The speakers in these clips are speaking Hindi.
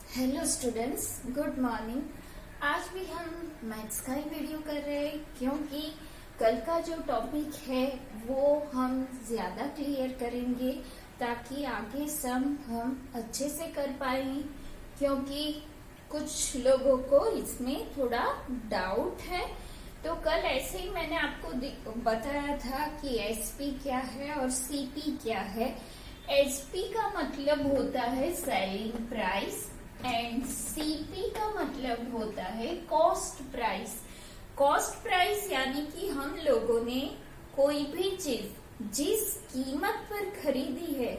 Hello students, good morning. आज भी हम मैथ्स का ही वीडियो कर रहे हैं क्योंकि कल का जो टॉपिक है वो हम ज्यादा क्लियर करेंगे ताकि आगे सम हम अच्छे से कर पाए, क्योंकि कुछ लोगों को इसमें थोड़ा डाउट है। तो कल ऐसे ही मैंने आपको बताया था कि एसपी क्या है और सीपी क्या है। एसपी का मतलब होता है सेलिंग प्राइस एंड सीपी का मतलब होता है कॉस्ट प्राइस। कॉस्ट प्राइस यानी कि हम लोगों ने कोई भी चीज जिस कीमत पर खरीदी है,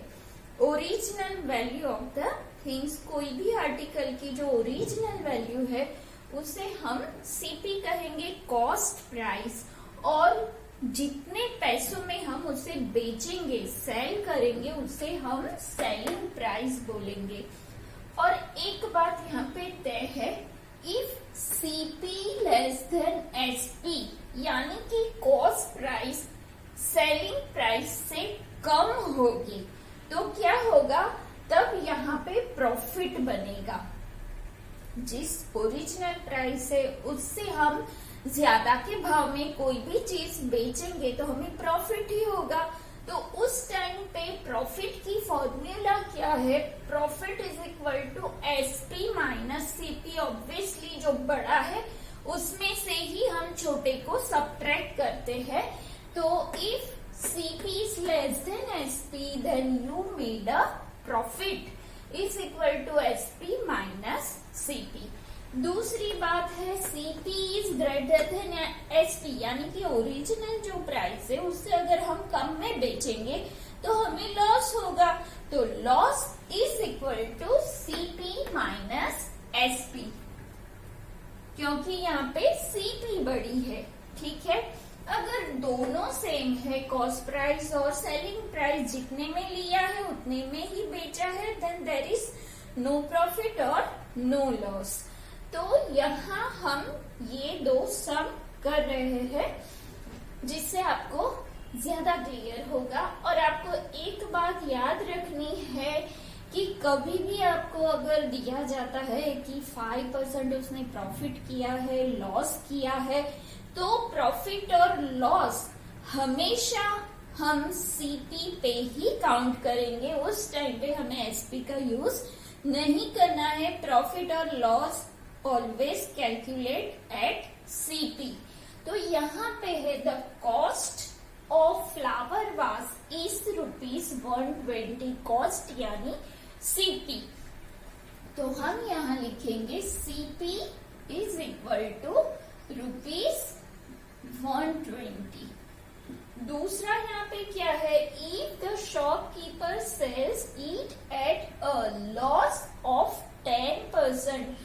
original value of the things, कोई भी आर्टिकल की जो ओरिजिनल वैल्यू है उसे हम सीपी कहेंगे, कॉस्ट प्राइस। और जितने पैसों में हम उसे बेचेंगे, सेल करेंगे, उसे हम सेलिंग प्राइस बोलेंगे। और एक बात यहाँ पे तय है, if CP less than SP यानी कि कॉस्ट प्राइस सेलिंग प्राइस से कम होगी तो क्या होगा, तब यहाँ पे प्रॉफिट बनेगा। जिस ओरिजिनल प्राइस है उससे हम ज्यादा के भाव में कोई भी चीज बेचेंगे तो हमें प्रॉफिट ही होगा। तो उस टाइम पे प्रॉफिट की फॉर्मूला क्या है, profit is equal to SP minus CP. Obviously जो बड़ा है उसमें से ही हम छोटे को सब्ट्रैक्ट करते हैं। तो if CP is less than SP then you made a profit is equal to SP minus CP. दूसरी बात है CP is greater than SP यानी कि ओरिजिनल जो प्राइस है उससे अगर हम कम में बेचेंगे तो हमें लॉस होगा। तो loss is equal to CP minus SP, क्योंकि यहाँ पे सीपी बड़ी है। ठीक है, अगर दोनों सेम है, कॉस्ट प्राइस और सेलिंग प्राइस जितने में लिया है उतने में ही बेचा है, then there is no profit और नो लॉस। तो यहाँ हम ये दो सम कर रहे हैं जिससे आपको ज्यादा क्लियर होगा। और आपको एक बात याद रखनी है कि कभी भी आपको अगर दिया जाता है कि 5% उसने प्रॉफिट किया है, लॉस किया है, तो प्रॉफिट और लॉस हमेशा हम सीपी पे ही काउंट करेंगे। उस टाइम पे हमें एसपी का यूज नहीं करना है। प्रॉफिट और loss always calculate eight CP. तो यहाँ पे है the cost of flower was is ₹120, cost यानी सीपी। तो हम यहाँ लिखेंगे सीपी इज इक्वल टू ₹120। दूसरा यहाँ पे क्या है, if the shopkeeper sales it at a loss of 10%।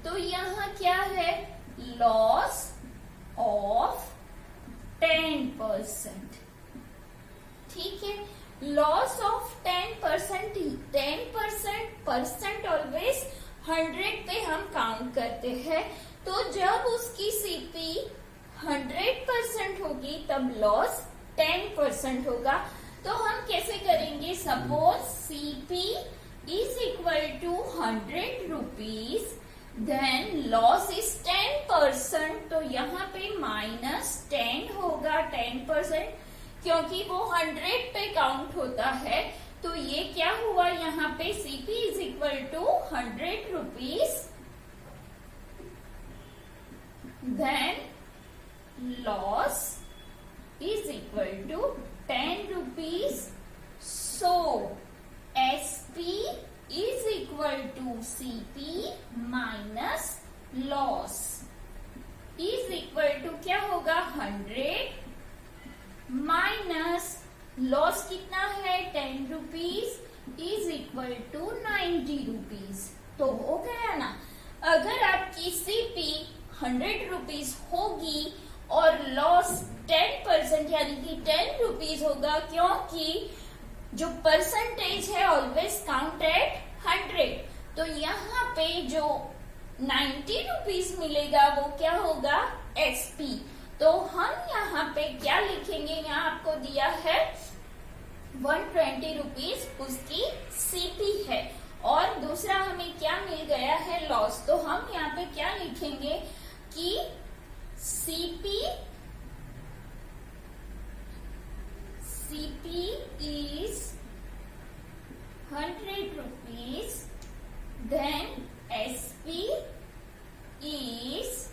तो यहाँ क्या है, लॉस ऑफ 10%। ठीक है, लॉस ऑफ 10%। 10% ऑलवेज 100 पे हम काउंट करते हैं। तो जब उसकी सीपी 100% होगी तब लॉस 10% होगा। तो हम कैसे करेंगे, suppose CP is equal to ₹100 then loss is 10%। तो यहाँ पे -10 होगा, 10%, क्योंकि वो 100 पे काउंट होता है। तो ये क्या हुआ, यहाँ पे CP is equal to ₹100 then loss is equal to ₹10। So SP is equal to CP minus loss is equal to क्या होगा, 100 माइनस लॉस कितना है, ₹10 is equal to ₹90। तो हो गया ना। अगर आपकी CP ₹100 होगी और लॉस 10% यानी कि ₹10 होगा, क्योंकि जो परसेंटेज है ऑलवेज काउंट एट 100। तो यहाँ पे जो ₹90 मिलेगा वो क्या होगा, एसपी। तो हम यहाँ पे क्या लिखेंगे, यहाँ आपको दिया है ₹120 उसकी सीपी है और दूसरा हमें क्या मिल गया है, लॉस। तो हम यहाँ पे क्या लिखेंगे कि CP is 100 rupees, then SP is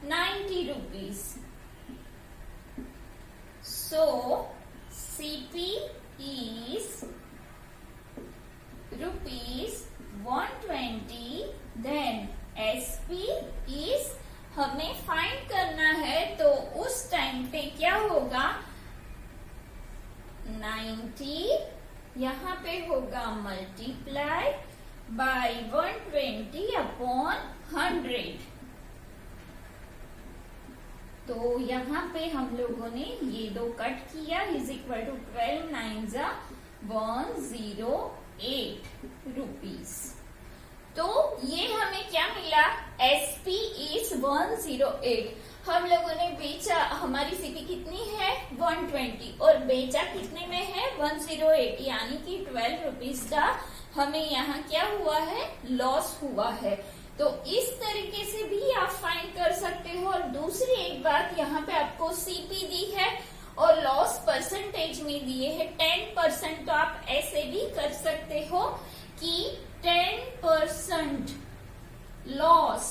90 rupees. So CP is rupees 120, then SP is हमें फाइंड करना है, तो उस टाइम पे क्या होगा, 90 यहाँ पे होगा मल्टीप्लाई बाय 120 अपॉन 100। तो यहाँ पे हम लोगों ने ये दो कट किया, इज इक्वल टू 12 9 108 रुपीज। तो ये हमें क्या मिला, SP इज 108। हम लोगों ने बेचा, हमारी सीपी कितनी है 120 और बेचा कितने में है 108, यानी कि 12 रुपीज का हमें यहाँ क्या हुआ है, लॉस हुआ है। तो इस तरीके से भी आप फाइंड कर सकते हो। और दूसरी एक बात, यहाँ पे आपको सीपी दी है और लॉस परसेंटेज में दिए है 10%, तो आप ऐसे भी कर सकते हो कि 10% loss.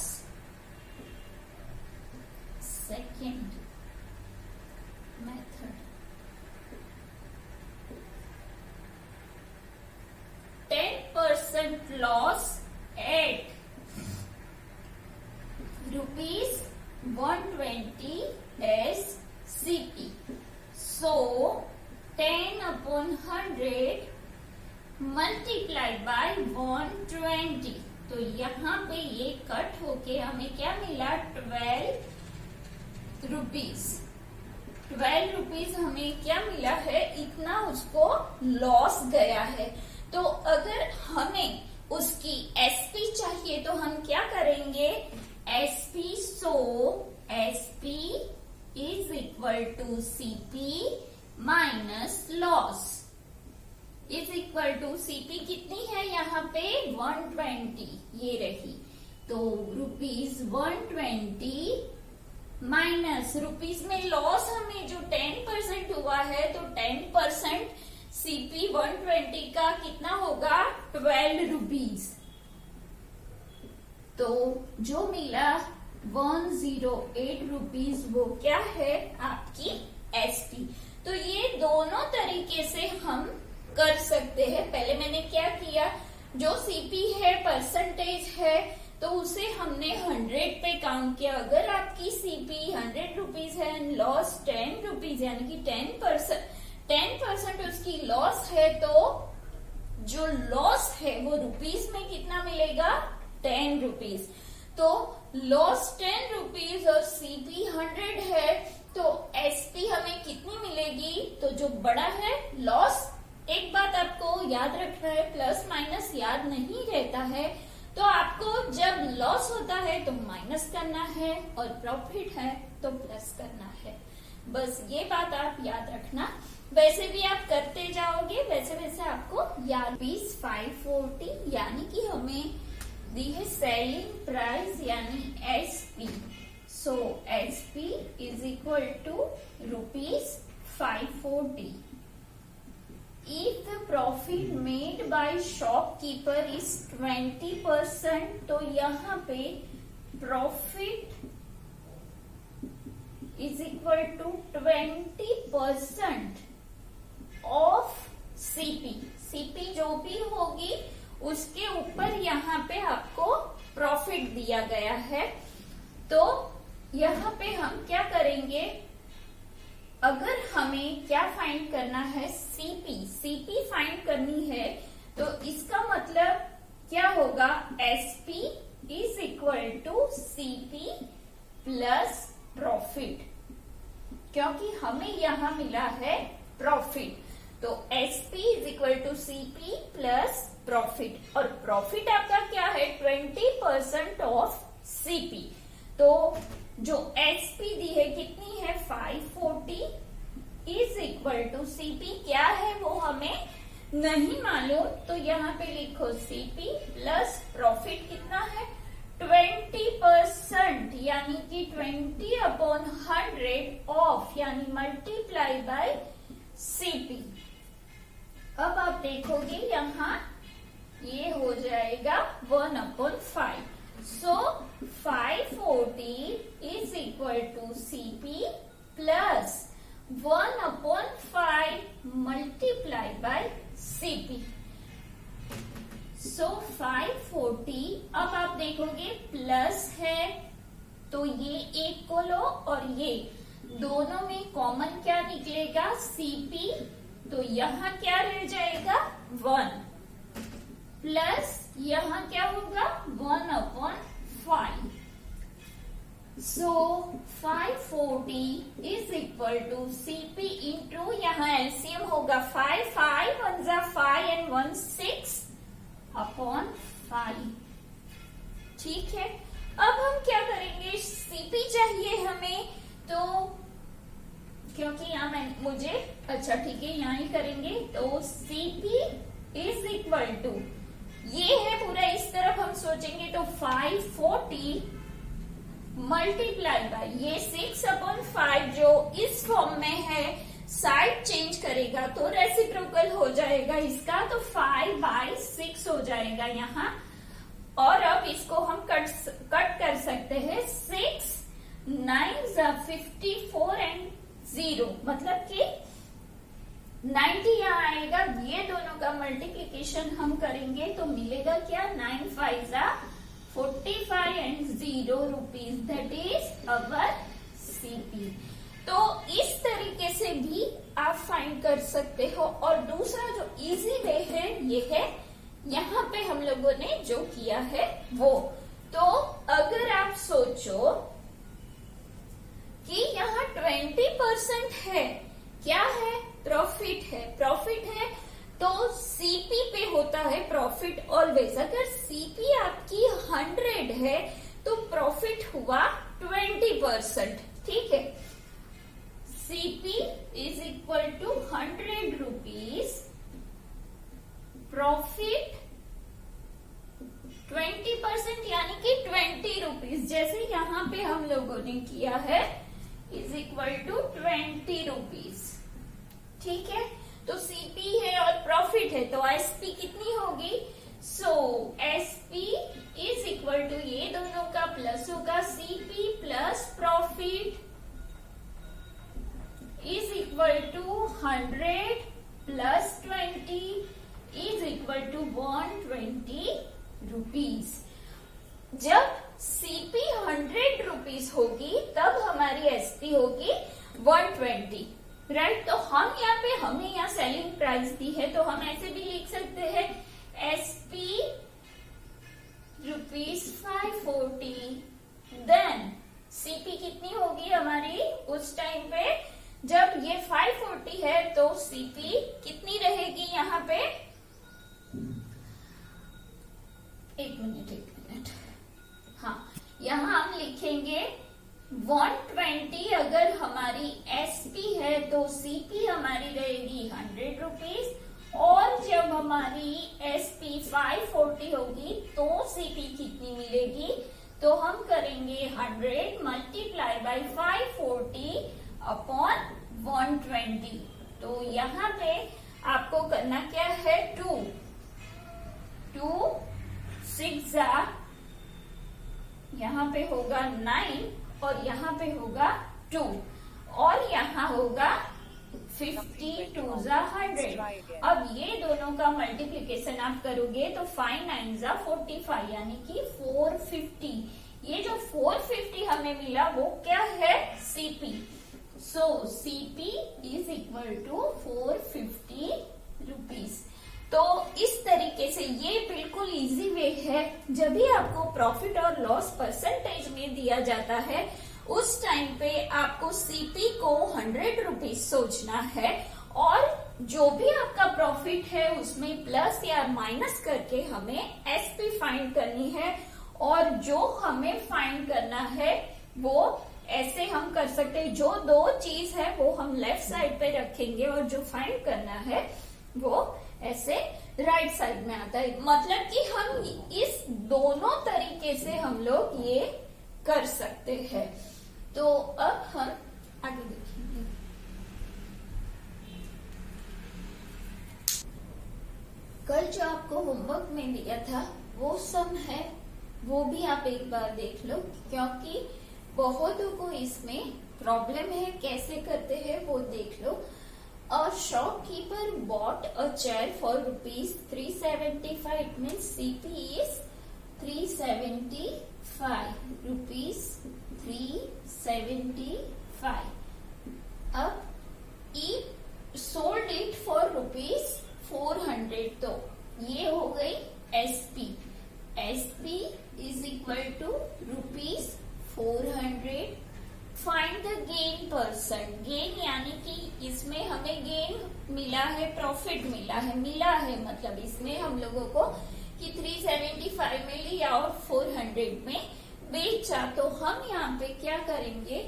Second method, 10% loss eight rupees 120 as CP. So 10 upon 100 multiplied by 120। तो यहाँ पे ये कट होके हमें क्या मिला, 12 रुपीज। 12 रुपीज हमें क्या मिला है, इतना उसको लॉस गया है। तो अगर हमें उसकी SP चाहिए तो हम क्या करेंगे, SP, so SP is equal to CP minus loss is equal to CP कितनी है यहाँ पे 120, ये रही। तो रुपीज 120 माइनस रुपीज में लॉस हमें जो 10% हुआ है, तो 10% CP 120 का कितना होगा 12 रुपीज। तो जो मिला 108 रुपीज, वो क्या है आपकी SP। तो ये दोनों तरीके से हम कर सकते हैं। पहले मैंने क्या किया, जो CP है परसेंटेज है, तो उसे हमने 100 पे काउंट किया। अगर आपकी CP 100 रुपीज है, लॉस 10 रुपीज, यानी कि 10% उसकी लॉस है, तो जो लॉस है वो रुपीज में कितना मिलेगा 10 रुपीज। तो लॉस 10 रुपीज और CP 100 है, तो SP हमें कितनी मिलेगी, तो जो बड़ा है लॉस। एक बात आपको याद रखना है, प्लस माइनस याद नहीं रहता है, तो आपको जब लॉस होता है तो माइनस करना है और प्रॉफिट है तो प्लस करना है। बस ये बात आप याद रखना, वैसे भी आप करते जाओगे, वैसे वैसे आपको याद। 540 यानी कि हमें दी है सेलिंग प्राइस यानी SP। So SP is equal to rupees 540। If the profit made by shopkeeper is 20%, तो यहाँ पे profit is equal to 20% of CP। CP जो भी होगी उसके ऊपर यहाँ पे आपको प्रॉफिट दिया गया है। तो यहाँ पे हम क्या करेंगे, अगर हमें क्या फाइंड करना है, सीपी फाइंड करनी है, तो इसका मतलब क्या होगा, SP is equal to CP plus profit, क्योंकि हमें यहाँ मिला है प्रॉफिट। तो SP is equal to CP plus profit, और प्रॉफिट आपका क्या है 20% ऑफ CP। तो जो SP दी है कितनी है 540 इज इक्वल टू CP क्या है वो हमें नहीं मालूम तो यहाँ पे लिखो सीपी प्लस प्रॉफिट कितना है 20%, यानी कि 20/100 ऑफ, यानी मल्टीप्लाई बाय सीपी। अब आप देखोगे यहाँ ये हो जाएगा 1/5। So 540 is equal to CP plus 1/5 multiply by CP. So 540, अब आप देखोगे प्लस है तो ये एक को लो और ये दोनों में कॉमन क्या निकलेगा सीपी, तो यहाँ क्या रह जाएगा 1 प्लस यहाँ क्या होगा 1/5। So 540 is equal to CP into यहाँ एलसीएम होगा 5, 5 1 जा 5 and 1 6/5। ठीक है, अब हम क्या करेंगे, सीपी चाहिए हमें, तो क्योंकि यहाँ मुझे अच्छा ठीक है यहाँ ही करेंगे, तो सीपी इज इक्वल टू ये है पूरा इस तरफ हम सोचेंगे तो 540 मल्टीप्लाई बाय ये 6/5 जो इस फॉर्म में है, साइड चेंज करेगा तो रेसिप्रोकल हो जाएगा इसका, तो 5/6 हो जाएगा यहाँ। और अब इसको हम कट कर सकते हैं, 6 9 54 and 0, मतलब कि 90 यहाँ आएगा। ये दोनों का मल्टीप्लीकेशन हम करेंगे तो मिलेगा क्या 9 5 45 and 0 rupees, that is our CP. तो इस तरीके से भी आप फाइंड कर सकते हो। और दूसरा जो इजी वे है ये है, यहाँ पे हम लोगों ने जो किया है वो, तो अगर आप सोचो कि यहाँ 20% है, क्या है प्रॉफिट है, प्रॉफिट है तो सीपी पे होता है प्रॉफिट ऑलवेज। अगर सीपी आपकी 100 है तो प्रॉफिट हुआ 20%। ठीक है, CP is equal to 100 rupees, profit 20% यानी कि 20 रुपीज, जैसे यहाँ पे हम लोगों ने किया है, इज इक्वल टू 20 रुपीज। ठीक है, तो सीपी है और प्रॉफिट है तो एसपी कितनी होगी, सो एसपी इज इक्वल टू ये दोनों का प्लस होगा, CP plus profit is equal to 100 plus 20 is equal to 120 rupees. जब सीपी 100 रुपीज होगी तब हमारी एसपी होगी 120, राइट। तो हम यहाँ पे, हमने यहाँ सेलिंग प्राइस दी है तो हम ऐसे भी लिख सकते हैं एसपी ₹540, देन सीपी कितनी होगी हमारी उस टाइम पे, जब ये 540 है तो सीपी कितनी रहेगी यहाँ पे, एक मिनट, हाँ यहाँ हम लिखेंगे 120। अगर हमारी एसपी है तो सीपी हमारी रहेगी 100 रुपीज, और जब हमारी एसपी 540 होगी तो सीपी कितनी मिलेगी, तो हम करेंगे 100 मल्टीप्लाई बाय 540 अपॉन 120। तो यहाँ पे आपको करना क्या है, 2 6 यहाँ पे होगा 9 और यहाँ पे होगा 2 और यहाँ होगा 50 2 100। अब ये दोनों का मल्टीप्लिकेशन आप करोगे तो 5 9 45 यानी कि 450। ये जो 450 हमें मिला वो क्या है, CP. So CP is equal to 450 rupees. तो इस तरीके से ये बिल्कुल इजी वे है, जब भी आपको प्रॉफिट और लॉस परसेंटेज में दिया जाता है उस टाइम पे आपको सीपी को 100 रुपीज सोचना है और जो भी आपका प्रॉफिट है उसमें प्लस या माइनस करके हमें एसपी फाइंड करनी है। और जो हमें फाइंड करना है वो ऐसे हम कर सकते हैं, जो 2 चीज है वो हम लेफ्ट साइड पे रखेंगे और जो फाइंड करना है वो ऐसे राइट साइड में आता है। मतलब कि हम इस दोनों तरीके से हम लोग ये कर सकते हैं। तो अब हम आगे देखेंगे। कल जो आपको होमवर्क में दिया था वो सम है, वो भी आप एक बार देख लो, क्योंकि बहुतों को इसमें प्रॉब्लम है, कैसे करते हैं वो देख लो। A shopkeeper bought a chair for rupees 375. It means CP is 375 rupees 375. अब he sold it for rupees 400. तो ये हो गई SP. SP is equal to rupees 400. Find the gain percent. Gain यानी कि इसमें हमें गेन मिला है, प्रॉफिट मिला है मतलब इसमें हम लोगों को कि 375 में लिया और 400 में बेचा। तो हम यहाँ पे क्या करेंगे,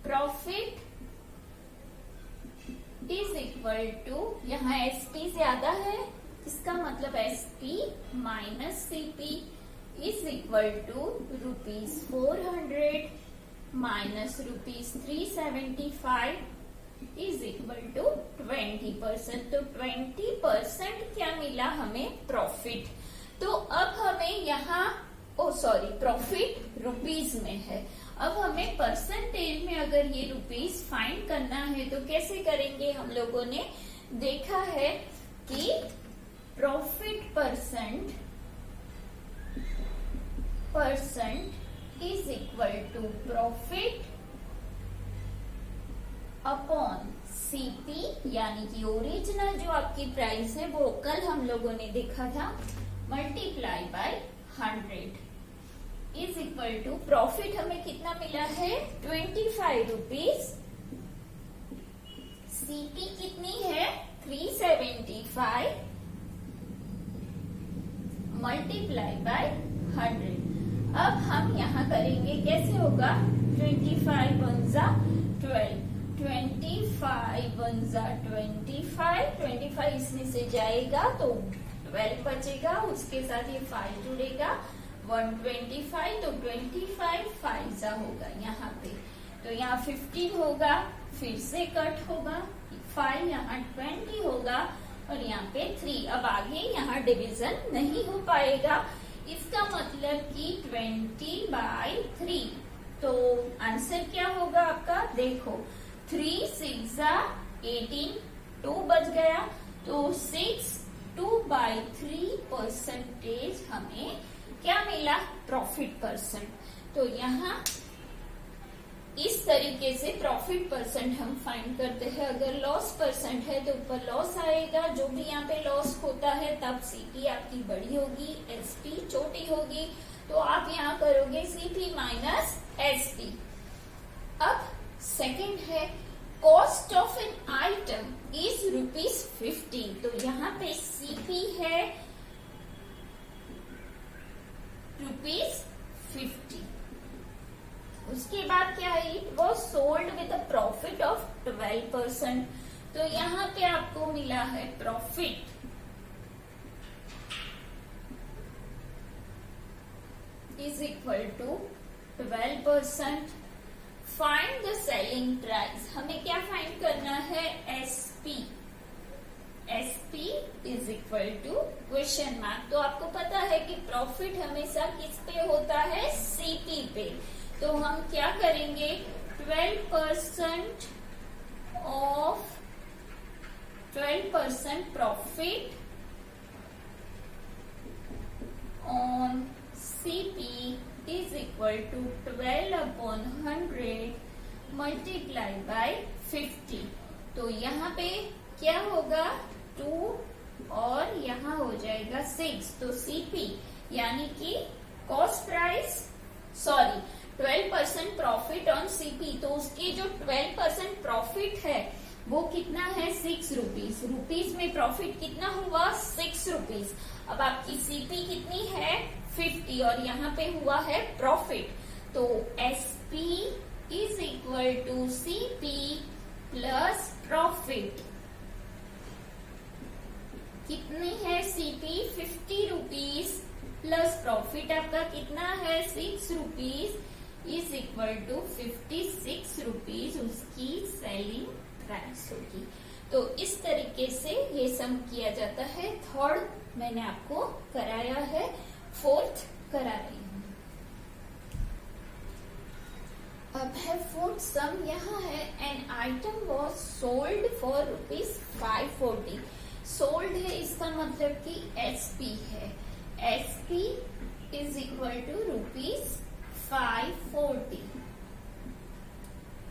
प्रॉफिट इज इक्वल टू, यहाँ एसपी ज्यादा है, इसका मतलब SP minus CP is equal to rupees 400 minus rupees 375 is equal to 20%। तो 20% क्या मिला हमें, प्रॉफिट। तो अब हमें यहाँ प्रॉफिट रुपीज में है। अब हमें परसेंटेज में अगर ये रुपीज फाइंड करना है तो कैसे करेंगे। हम लोगों ने देखा है कि profit percent is equal to profit upon CP, यानी कि ओरिजिनल जो आपकी प्राइस है वो कल हम लोगों ने देखा था, multiply by 100 is equal to, profit हमें कितना मिला है 25 रुपीज, CP कितनी है 375 मल्टीप्लाई बाय 100। अब हम यहाँ करेंगे, कैसे होगा, 25 वन जा 12, 25 वन जा 25 इसमें से जाएगा तो 12 बचेगा, उसके साथ ये 5 जुड़ेगा 125, तो 25 5 जा होगा यहाँ पे, तो यहाँ 15 होगा, फिर से कट होगा 5, यहाँ 20 होगा और यहाँ पे 3। अब आगे यहाँ डिवीजन नहीं हो पाएगा, इसका मतलब कि 20/3। तो आंसर क्या होगा आपका, देखो 3 6 18, 2 बच गया, तो 6 2/3% हमें क्या मिला, प्रॉफिट परसेंट। तो यहाँ इस तरीके से प्रॉफिट परसेंट हम फाइंड करते हैं। अगर लॉस परसेंट है तो ऊपर लॉस आएगा, जो भी यहाँ पे लॉस होता है तब सीपी आपकी बड़ी होगी, एसपी छोटी होगी, तो आप यहाँ करोगे सीपी माइनस एसपी। अब सेकंड है, cost of an item is ₹15, तो यहाँ पे सीपी है ₹50। उसके बाद क्या है, वो sold with a profit of 12%, तो यहाँ पे आपको मिला है profit is equal to 12%। Find the selling price, हमें क्या फाइंड करना है, SP. SP is equal to question mark. तो आपको पता है कि प्रॉफिट हमेशा किस पे होता है, सीपी पे। तो हम क्या करेंगे, 12% of 12% profit on CP is equal to 12/100 multiply by 50। तो यहाँ पे क्या होगा, 2 और यहाँ हो जाएगा 6, तो सीपी यानी कि cost price 12% profit on CP, तो उसकी जो 12% प्रॉफिट है वो कितना है, 6 रुपीज। रुपीज में प्रॉफिट कितना हुआ, 6 रुपीज। अब आपकी सीपी कितनी है 50 और यहाँ पे हुआ है प्रॉफिट, तो SP is equal to CP plus profit कितनी है सीपी 50 रुपीज प्लस प्रॉफिट आपका कितना है 6 rupees is equal to 56 rupees उसकी सेलिंग प्राइस होगी। तो इस तरीके से ये सम किया जाता है। थर्ड मैंने आपको कराया है, फोर्थ करा रही हूँ। अब है फोर्थ सम, यहाँ है an item was sold for rupees 540। Sold है इसका मतलब कि एसपी है, SP is equal to rupees 540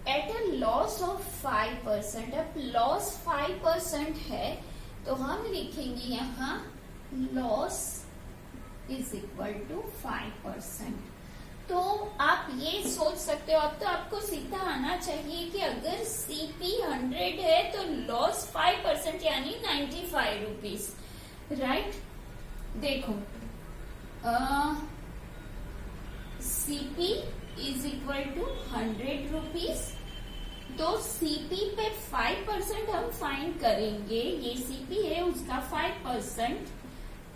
at a loss of 5%। अब लॉस 5% है तो हम लिखेंगे यहाँ लॉस इज इक्वल टू 5%। तो आप ये सोच सकते हो, अब तो आपको सीधा आना चाहिए कि अगर सीपी 100 है तो लॉस 5% यानी 95 रुपीज, राइट। देखो CP is equal to 100 rupees, तो सीपी पे 5% हम फाइंड करेंगे। ये सीपी है उसका 5%,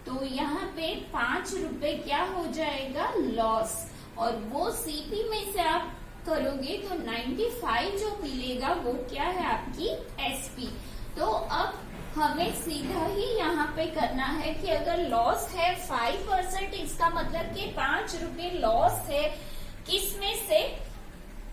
तो यहाँ पे 5 रुपए क्या हो जाएगा लॉस, और वो सीपी में से आप करोगे तो 95 जो मिलेगा वो क्या है आपकी एसपी। तो अब हमें सीधा ही यहाँ पे करना है कि अगर लॉस है 5%, इसका मतलब कि 5 रुपए लॉस है किस में से,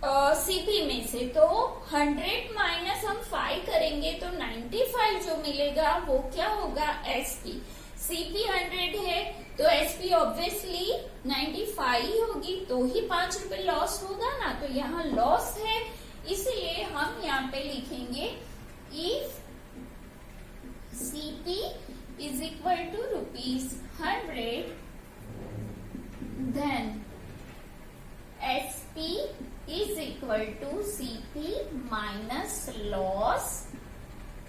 सीपी में से। तो 100 माइनस हम 5 करेंगे तो 95 जो मिलेगा वो क्या होगा एसपी। सीपी 100 है तो एसपी ऑब्वियसली 95 ही होगी, तो ही 5 रुपए लॉस होगा ना। तो यहाँ लॉस है, इसलिए हम यहाँ पे लिखेंगे if CP is equal to rupees 100 then SP is equal to CP minus loss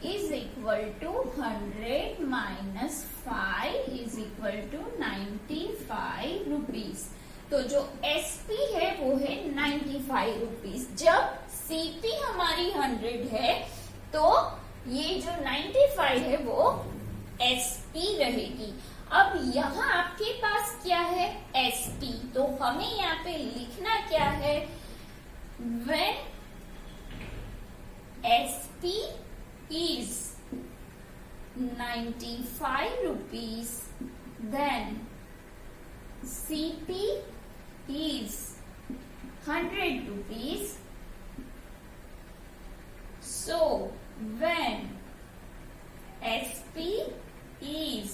is equal to 100 minus 5 is equal to 95 rupees। तो जो SP है वो है 95 रुपीज। जब CP हमारी 100 है तो ये जो 95 है वो SP रहेगी। अब यहाँ आपके पास क्या है SP, तो हमें यहाँ पे लिखना क्या है, when SP is 95 rupees then CP is 100 rupees, so when SP is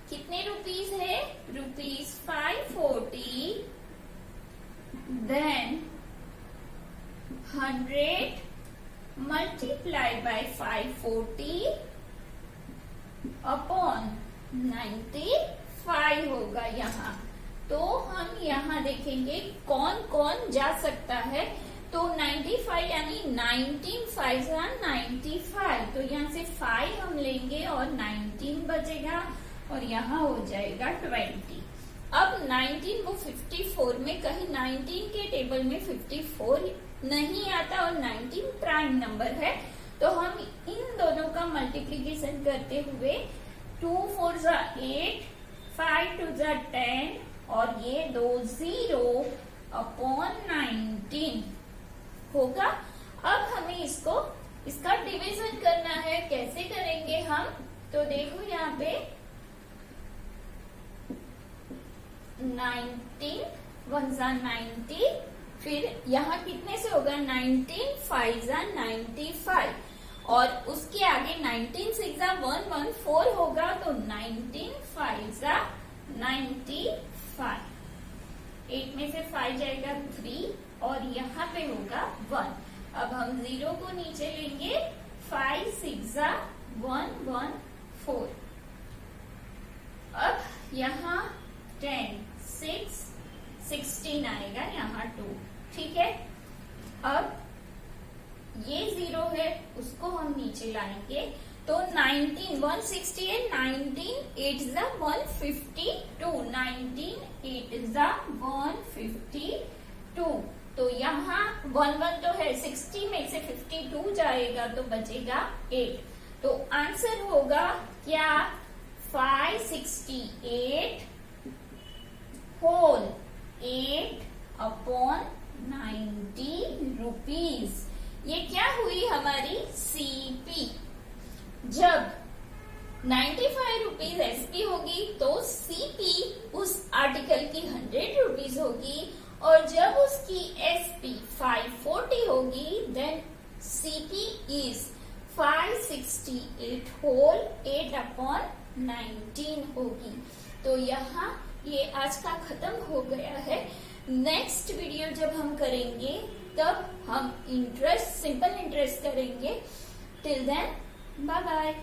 कितने रुपीस है rupees 540 then 100 multiply by 540 upon 95 होगा यहाँ। तो हम यहाँ देखेंगे कौन कौन जा सकता है, तो 95 यानी 19 5 95, तो यहाँ से 5 हम लेंगे और 19 बचेगा और यहाँ हो जाएगा 20। अब 19 वो 54 में कहीं 19 के टेबल में 54 नहीं आता और 19 प्राइम नंबर है, तो हम इन दोनों का मल्टीप्लीकेशन करते हुए 2 4 8 5 2 10 और ये 2 0 अपॉन 19 होगा। अब हमें इसका डिवीजन करना है, कैसे करेंगे हम, तो देखो यहाँ पे 19 1 90, फिर यहाँ कितने से होगा 19 5 95 और उसके आगे 19 6 114 होगा, तो 19 5 95, 8 में से 5 जाएगा 3 और यहाँ पे होगा 1। अब हम 0 को नीचे लेंगे, 5 6 114। अब यहाँ 10 6 16 आएगा, यहाँ 2, ठीक है। अब ये 0 है उसको हम नीचे लाएंगे, तो 19 160 है, 19 8 152, 19 8 152, तो यहाँ 1 1 तो है, 60 में से 52 जाएगा तो बचेगा 8। तो आंसर होगा क्या 568 होल 8/90 रुपीज। ये क्या हुई हमारी सीपी। जब 95 रुपीज एसपी होगी तो सीपी उस आर्टिकल की 100 रुपीज होगी, और जब उसकी एसपी 540 होगी देन सीपी इज 568 होल 8/19 होगी। तो यहाँ ये आज का खत्म हो गया है। नेक्स्ट वीडियो जब हम करेंगे तब हम इंटरेस्ट, सिंपल इंटरेस्ट करेंगे। Till then bye bye.